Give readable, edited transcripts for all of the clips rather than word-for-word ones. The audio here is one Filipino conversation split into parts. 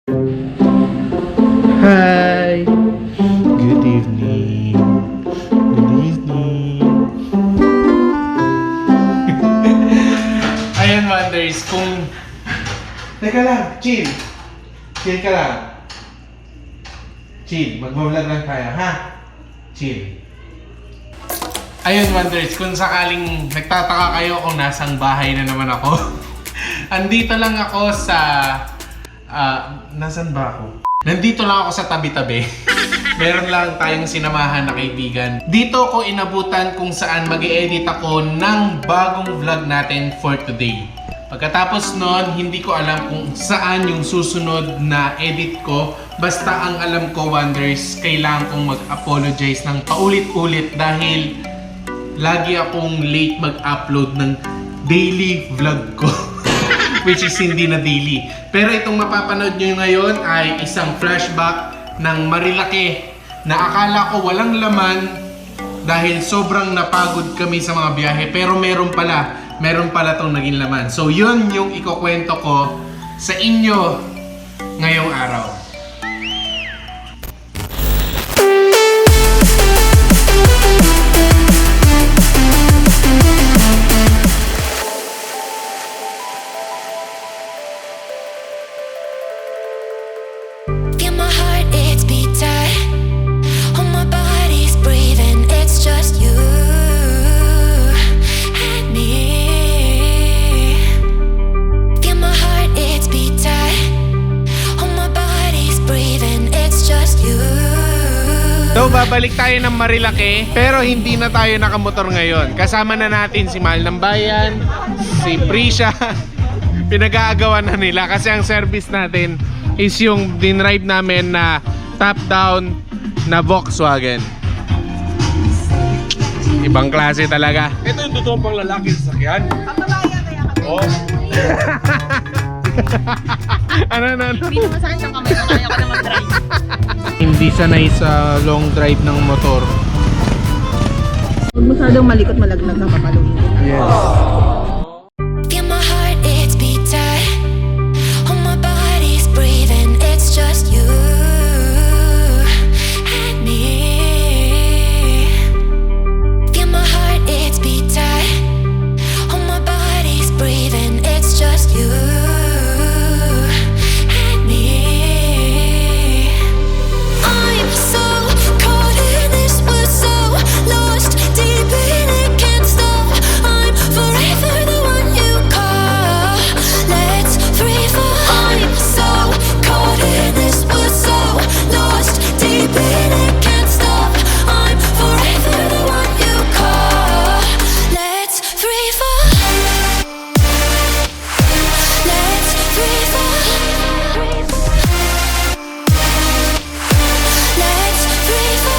Hi! Good evening! Good evening! Ayan, Wonders, kung... Teka lang, chill! Chill ka lang. Chill, mag-vlog lang tayo, ha? Chill. Ayun, Wonders, kung sakaling nagtataka kayo kung nasang bahay na naman ako. Andito lang ako sa... nasan ba ako? Nandito lang ako sa tabi-tabi. Meron lang tayong sinamahan na kaibigan. Dito ko inabutan kung saan mag-i-edit ako ng bagong vlog natin for today. Pagkatapos nun, hindi ko alam kung saan yung susunod na edit ko. Basta ang alam ko, Wonders, kailangan kong mag-apologize ng paulit-ulit dahil lagi akong late mag-upload ng daily vlog ko. Which is hindi na daily. Pero itong mapapanood nyo ngayon ay isang flashback ng Marilaque na akala ko walang laman dahil sobrang napagod kami sa mga biyahe. Pero meron pala tong naging laman. So yun yung ikukwento ko sa inyo ngayong araw. So, babalik tayo ng Marilaque, pero hindi na tayo nakamotor ngayon. Kasama na natin si Mahal ng Bayan, si Prisha. Pinag-aagawan na nila kasi ang service natin is yung dinrive namin na top-down na Volkswagen. Ibang klase talaga. Ito yung totoong pang lalaki sa sakyan. Papabayan kaya kami. Oo. Ano? Hindi naman sa akin siyang kamay ko, kaya ko naman drive. Hindi sanay sa long drive ng motor. Huwag masyadong malikot, malaglag ang papaluin. Yes. Feel my heart, it's beat tight. Oh, my body's breathing, it's just you and me. Feel my heart, it's beat tight. Oh, my body's breathing, it's just you and me. I'm so caught in this, we're so lost deep in it, can't stop. I'm forever the one you call. Let's free fall. I'm so caught in this, we're so lost deep in it, can't stop. I'm forever the one you call. Let's free fall. Let's free fall. Let's free fall.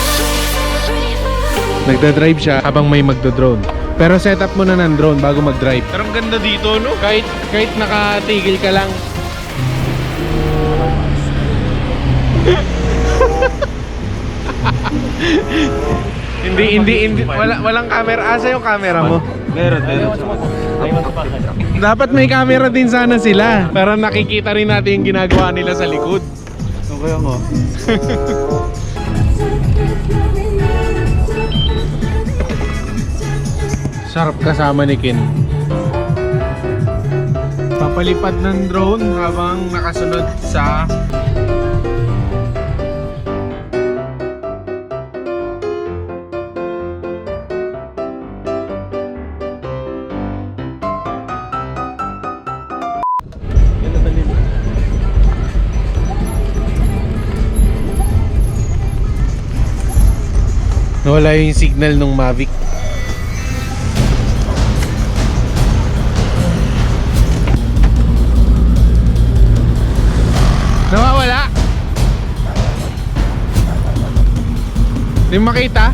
Nagda-drive siya habang may magdo-drone. Pero setup mo na ng drone bago mag-drive. Pero ang ganda dito, no? Kahit nakatigil ka lang. hindi walang camera. Asa yung camera mo? Meron. Dapat may camera din sana sila para nakikita rin natin yung ginagawa nila sa likod. Okay ako. Sarap kasama ni Ken. Papalipad ng drone habang nakasunod sa nawala yung signal ng Mavic. Nawawala? Hindi makita?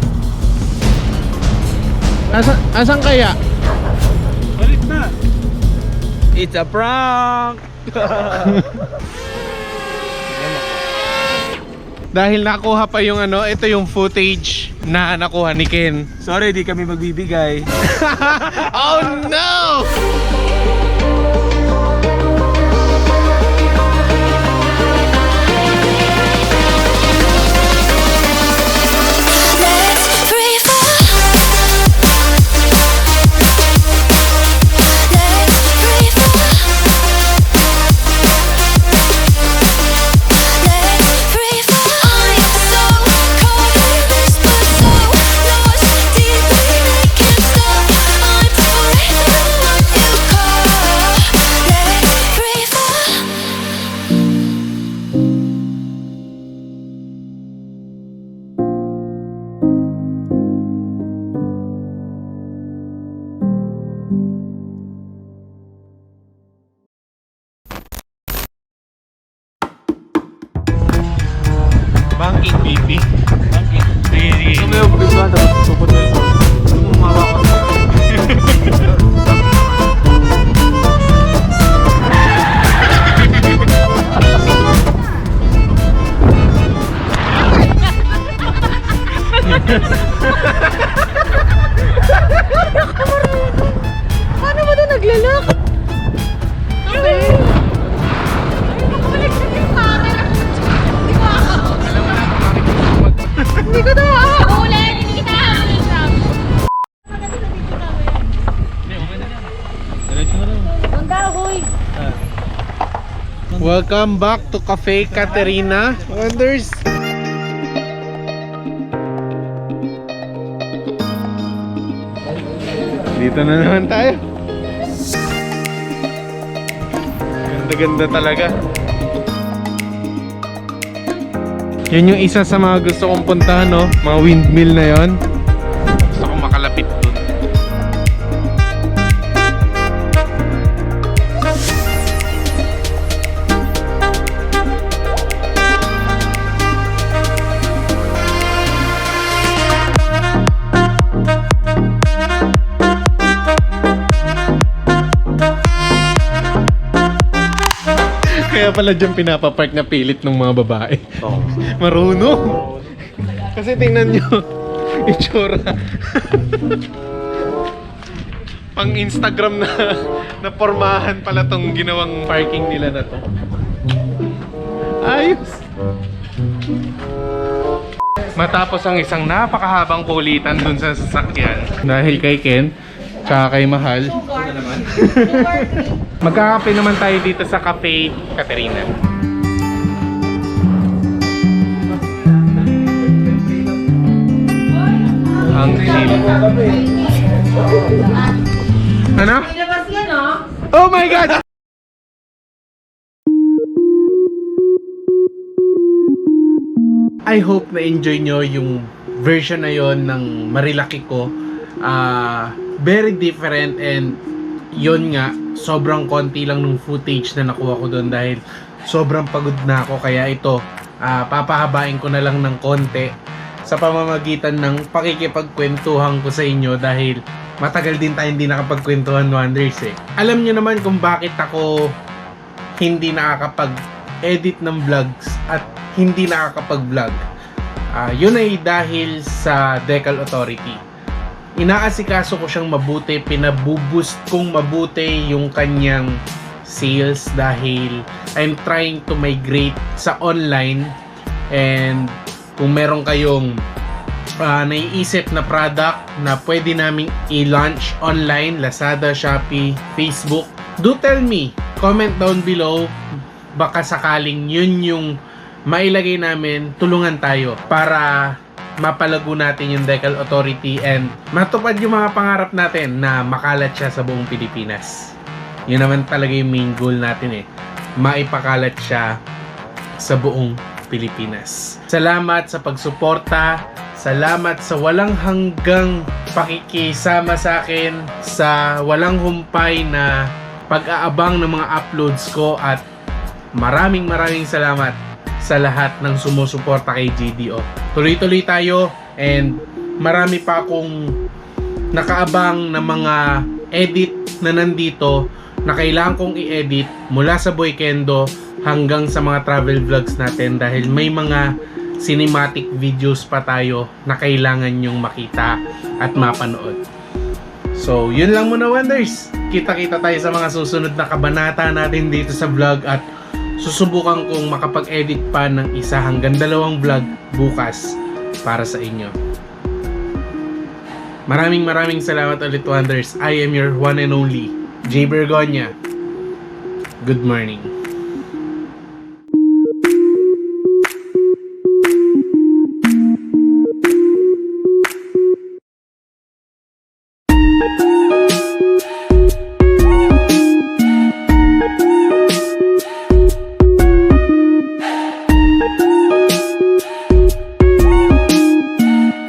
Asan kaya? Balik na. It's a prank. Dahil nakuha pa yung ano, ito yung footage na nakuha ni Ken. Sorry, di kami magbibigay. Oh no! Banking, baby. Bakit? Sige, sige. Ito yung bigla, tapos supot na ito. Ito mo mawa ko. Paano mo ito naglalak? Okay. Hindi ko ito Ulan, hindi kita hamilin siya. Diretso na lang. Ang kahoy. Welcome back to Cafe Caterina. Wonders. Dito na naman tayo. Ganda-ganda talaga. Yun yung isa sa mga gusto kong puntahan, no? Mga windmill na yon. Gusto kong makalapit dun. Kaya pala dyan pinapapark na pilit ng mga babae. Oo. Marunong. Kasi tingnan nyo, itsura. Pang Instagram na pormahan pala tong ginawang parking nila na to. Ayos. Matapos ang isang napakahabang kulitan dun sa sasakyan dahil kay Ken tsaka kay Mahal, magkakape naman tayo dito sa Cafe Caterina. Ang chill. Ano? Ilabas yan, oh. Oh my God! I hope na-enjoy nyo yung version na yon ng Marilaque ko. Very different, and yun nga, sobrang konti lang nung footage na nakuha ko doon dahil sobrang pagod na ako. Kaya ito, papahabain ko na lang ng konti sa pamamagitan ng pakikipagkwentuhan ko sa inyo dahil matagal din tayo hindi nakapagkwentuhan, Wonders eh. Alam nyo naman kung bakit ako hindi nakakapag-edit ng vlogs at hindi nakakapag-vlog. Yun ay dahil sa Decal Authority. Inaasikaso ko siyang mabuti, pinabuboost kong mabuti yung kanyang sales dahil I'm trying to migrate sa online, and kung meron kayong naiisip na product na pwede naming i-launch online, Lazada, Shopee, Facebook, do tell me, comment down below, baka sakaling yun yung mailagay namin, tulungan tayo para mapalago natin yung Decal Authority and matupad yung mga pangarap natin na makalat siya sa buong Pilipinas. Yun naman talaga yung main goal natin eh, maipakalat siya sa buong Pilipinas. Salamat sa pagsuporta, salamat sa walang hanggang pakikisama sa akin, sa walang humpay na pag-aabang ng mga uploads ko, at maraming salamat sa lahat ng sumusuporta kay GDO. Tuloy-tuloy tayo, and marami pa akong nakaabang na mga edit na nandito na kailangan kong i-edit mula sa Boy Kendo hanggang sa mga travel vlogs natin dahil may mga cinematic videos pa tayo na kailangan nyong makita at mapanood. So, yun lang muna, Wonders. Kita-kita tayo sa mga susunod na kabanata natin dito sa vlog, at susubukan kong makapag-edit pa ng 1 hanggang 2 vlog bukas para sa inyo. Maraming salamat ulit, Wonders. I am your one and only J. Bergonia. Good morning.